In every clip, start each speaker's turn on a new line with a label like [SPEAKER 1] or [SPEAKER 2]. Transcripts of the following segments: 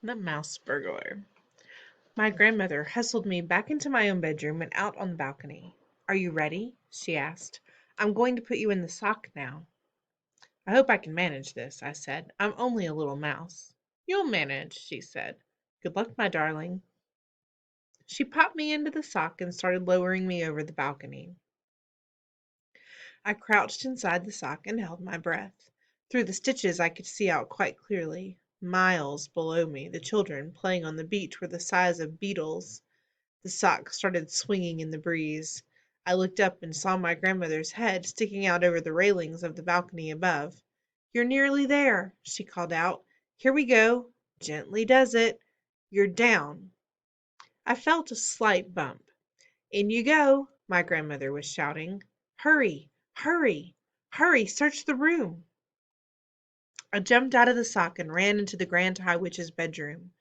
[SPEAKER 1] The Mouse Burglar. My grandmother hustled me back into my own bedroom and out on the balcony. "Are you ready?" she asked. "I'm going to put you in the sock now." "I hope I can manage this," I said. "I'm only a little mouse." "You'll manage," she said. "Good luck, my darling." She popped me into the sock and started lowering me over the balcony. I crouched inside the sock and held my breath. Through the stitches I could see out quite clearly. Miles below me, the children playing on the beach were the size of beetles. The sock started swinging in the breeze. I looked up and saw my grandmother's head sticking out over the railings of the balcony above. "You're nearly there," she called out. "Here we go. Gently does it. You're down." I felt a slight bump. "In you go," my grandmother was shouting. "Hurry, hurry, hurry, search the room." I jumped out of the sock and ran into the Grand High Witch's bedroom.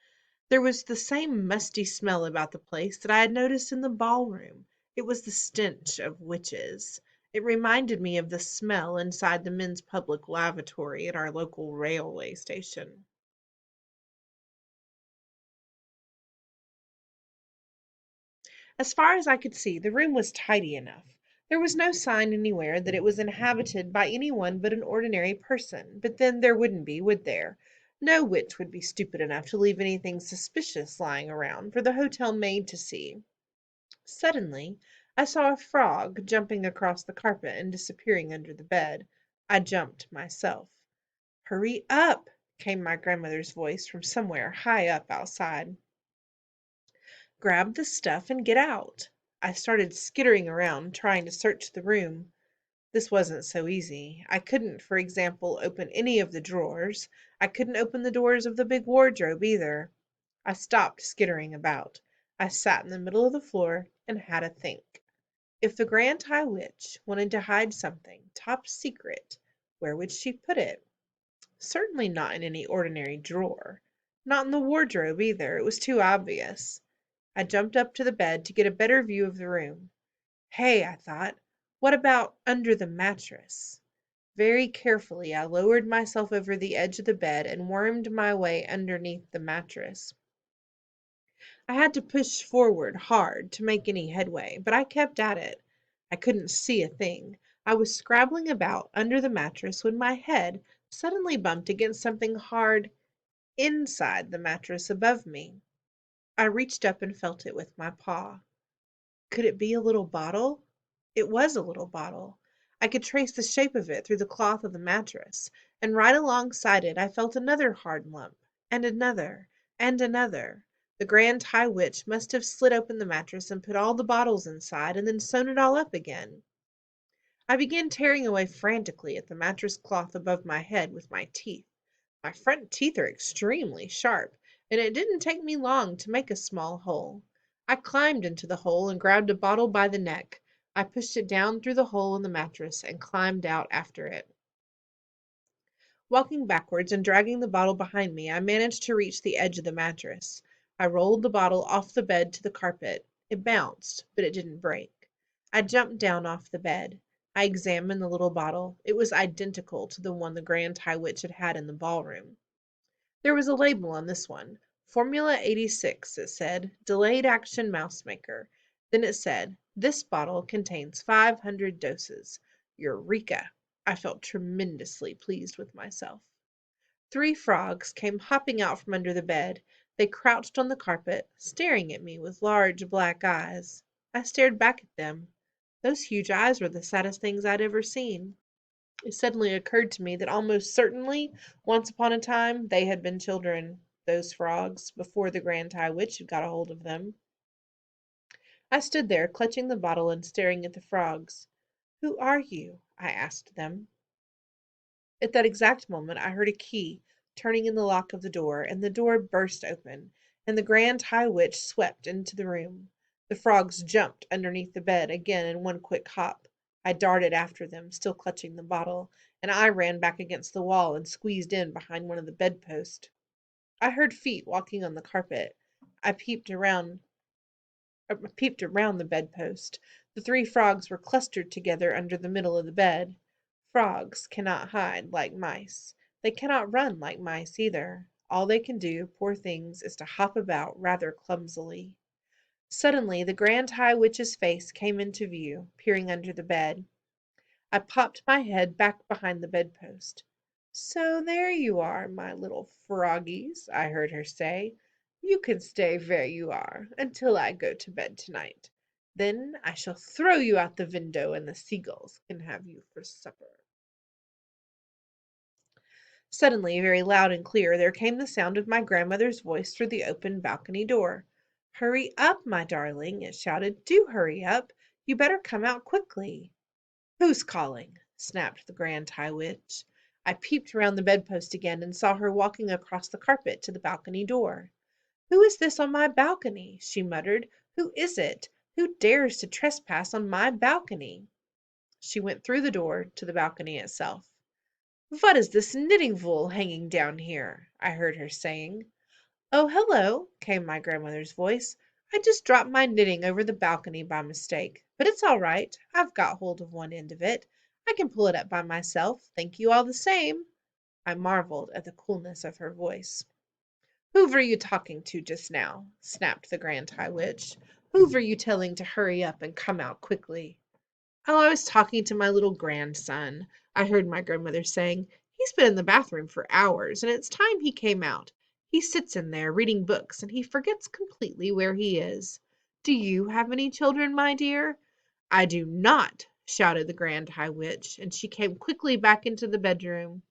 [SPEAKER 1] There was the same musty smell about the place that I had noticed in the ballroom. It was the stench of witches. It reminded me of the smell inside the men's public lavatory at our local railway station. As far as I could see, the room was tidy enough. There was no sign anywhere that it was inhabited by anyone but an ordinary person, but then there wouldn't be, would there? No witch would be stupid enough to leave anything suspicious lying around for the hotel maid to see. Suddenly, I saw a frog jumping across the carpet and disappearing under the bed. I jumped myself. "Hurry up!" came my grandmother's voice from somewhere high up outside. "Grab the stuff and get out." I started skittering around, trying to search the room. This wasn't so easy. I couldn't, for example, open any of the drawers. I couldn't open the doors of the big wardrobe either. I stopped skittering about. I sat in the middle of the floor and had a think. If the Grand High Witch wanted to hide something top secret, where would she put it? Certainly not in any ordinary drawer. Not in the wardrobe either. It was too obvious. I jumped up to the bed to get a better view of the room. Hey, I thought, what about under the mattress? Very carefully I lowered myself over the edge of the bed and wormed my way underneath the mattress. I had to push forward hard to make any headway, but I kept at it. I couldn't see a thing. I was scrabbling about under the mattress when my head suddenly bumped against something hard inside the mattress above me. I reached up and felt it with my paw. Could it be a little bottle? It was a little bottle. I could trace the shape of it through the cloth of the mattress, and right alongside it I felt another hard lump, and another, and another. The Grand High Witch must have slit open the mattress and put all the bottles inside, and then sewn it all up again. I began tearing away frantically at the mattress cloth above my head with my teeth. My front teeth are extremely sharp, and it didn't take me long to make a small hole. I climbed into the hole and grabbed a bottle by the neck. I pushed it down through the hole in the mattress and climbed out after it. Walking backwards and dragging the bottle behind me, I managed to reach the edge of the mattress. I rolled the bottle off the bed to the carpet. It bounced, but it didn't break. I jumped down off the bed. I examined the little bottle. It was identical to the one the Grand High Witch had had in the ballroom. There was a label on this one. Formula 86, it said. Delayed action mouse maker. Then it said, this bottle contains 500 doses. Eureka! I felt tremendously pleased with myself. Three frogs came hopping out from under the bed. They crouched on the carpet, staring at me with large black eyes. I stared back at them. Those huge eyes were the saddest things I'd ever seen. It suddenly occurred to me that almost certainly, once upon a time, they had been children, those frogs, before the Grand High Witch had got a hold of them. I stood there, clutching the bottle and staring at the frogs. "Who are you?" I asked them. At that exact moment I heard a key turning in the lock of the door, and the door burst open, and the Grand High Witch swept into the room. The frogs jumped underneath the bed again in one quick hop. I darted after them, still clutching the bottle, and I ran back against the wall and squeezed in behind one of the bedposts. I heard feet walking on the carpet. I peeped around the bedpost. The three frogs were clustered together under the middle of the bed. Frogs cannot hide like mice. They cannot run like mice either. All they can do, poor things, is to hop about rather clumsily. Suddenly the Grand High Witch's face came into view, peering under the bed. I popped my head back behind the bedpost. "So there you are, my little froggies," I heard her say. "You can stay where you are until I go to bed tonight. Then I shall throw you out the window and the seagulls can have you for supper." Suddenly, very loud and clear, there came the sound of my grandmother's voice through the open balcony door. "Hurry up, my darling," it shouted. "Do hurry up. You better come out quickly." "Who's calling?" snapped the Grand High Witch. I peeped round the bedpost again and saw her walking across the carpet to the balcony door. "Who is this on my balcony?" she muttered. "Who is it? Who dares to trespass on my balcony?" She went through the door to the balcony itself. "What is this knitting wool hanging down here?" I heard her saying. "Oh, hello," came my grandmother's voice. "I just dropped my knitting over the balcony by mistake. But it's all right. I've got hold of one end of it. I can pull it up by myself. Thank you all the same." I marveled at the coolness of her voice. "Who were you talking to just now?" snapped the Grand High Witch. "Who were you telling to hurry up and come out quickly?" "Oh, I was talking to my little grandson," I heard my grandmother saying. "He's been in the bathroom for hours, and it's time he came out. He sits in there reading books, and he forgets completely where he is. Do you have any children, my dear?" "I do not," shouted the Grand High Witch, and she came quickly back into the bedroom,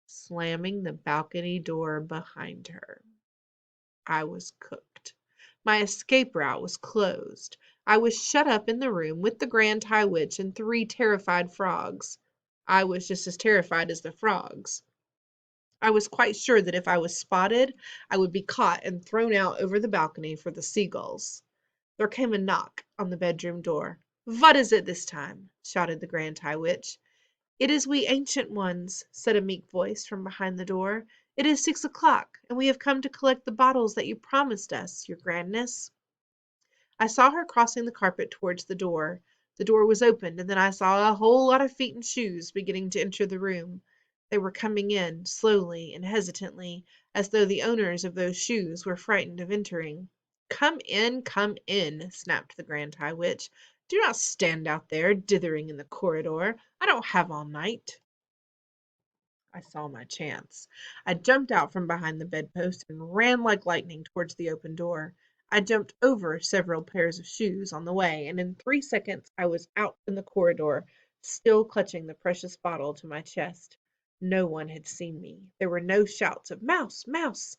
[SPEAKER 1] slamming the balcony door behind her. I was cooked. My escape route was closed. I was shut up in the room with the Grand High Witch and 3 terrified frogs. I was just as terrified as the frogs. I was quite sure that if I was spotted, I would be caught and thrown out over the balcony for the seagulls. There came a knock on the bedroom door. "What is it this time?" shouted the Grand High Witch. "It is we ancient ones," said a meek voice from behind the door. "It is 6 o'clock, and we have come to collect the bottles that you promised us, your grandness." I saw her crossing the carpet towards the door. The door was opened, and then I saw a whole lot of feet in shoes beginning to enter the room. They were coming in, slowly and hesitantly, as though the owners of those shoes were frightened of entering. Come in," snapped the Grand High Witch. "Do not stand out there, dithering in the corridor. I don't have all night." I saw my chance. I jumped out from behind the bedpost and ran like lightning towards the open door. I jumped over several pairs of shoes on the way, and in 3 seconds I was out in the corridor, still clutching the precious bottle to my chest. No one had seen me. There were no shouts of "Mouse! Mouse!"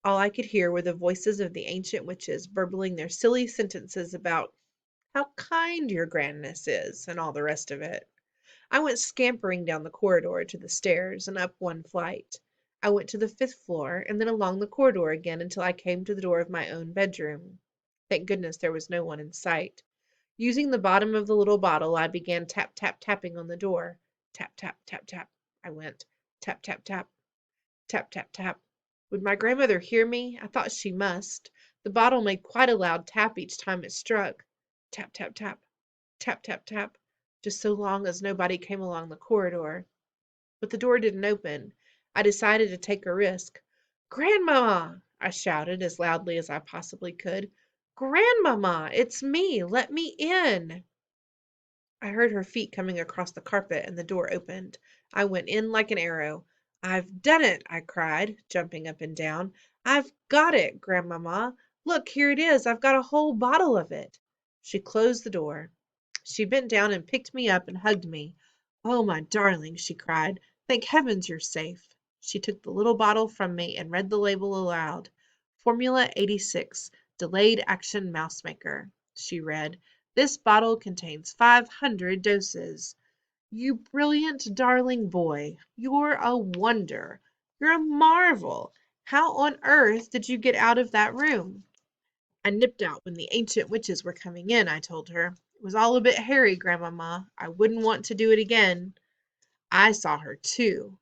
[SPEAKER 1] All I could hear were the voices of the ancient witches burbling their silly sentences about "how kind your grandness is," and all the rest of it. I went scampering down the corridor to the stairs and up one flight. I went to the 5th floor and then along the corridor again until I came to the door of my own bedroom. Thank goodness there was no one in sight. Using the bottom of the little bottle, I began tap, tap, tapping on the door. Tap, tap, tap, tap. I went. Tap, tap, tap. Tap, tap, tap. Would my grandmother hear me? I thought she must. The bottle made quite a loud tap each time it struck. Tap, tap, tap. Tap, tap, tap. Just so long as nobody came along the corridor. But the door didn't open. I decided to take a risk. "Grandmamma!" I shouted as loudly as I possibly could. "Grandmamma! It's me! Let me in!" I heard her feet coming across the carpet and the door opened. I went in like an arrow. "I've done it!" I cried, jumping up and down. "I've got it, Grandmamma! Look, here it is! I've got a whole bottle of it!" She closed the door. She bent down and picked me up and hugged me. "Oh, my darling!" she cried. "Thank heavens you're safe." She took the little bottle from me and read the label aloud. "Formula 86, Delayed Action Mouse Maker," she read. "This bottle contains 500 doses. You brilliant, darling boy. You're a wonder. You're a marvel. How on earth did you get out of that room?" "I nipped out when the ancient witches were coming in," I told her. "It was all a bit hairy, Grandmamma. I wouldn't want to do it again." "I saw her too,"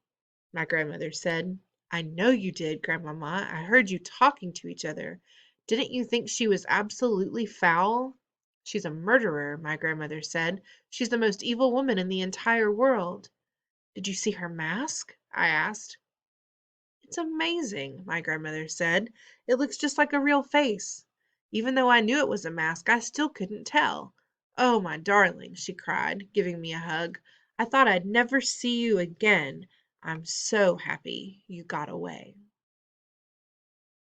[SPEAKER 1] my grandmother said. "I know you did, Grandmamma. I heard you talking to each other. Didn't you think she was absolutely foul?" "She's a murderer," my grandmother said. "She's the most evil woman in the entire world." "Did you see her mask?" I asked. "It's amazing," my grandmother said. "It looks just like a real face. Even though I knew it was a mask, I still couldn't tell. Oh, my darling," she cried, giving me a hug, "I thought I'd never see you again. I'm so happy you got away."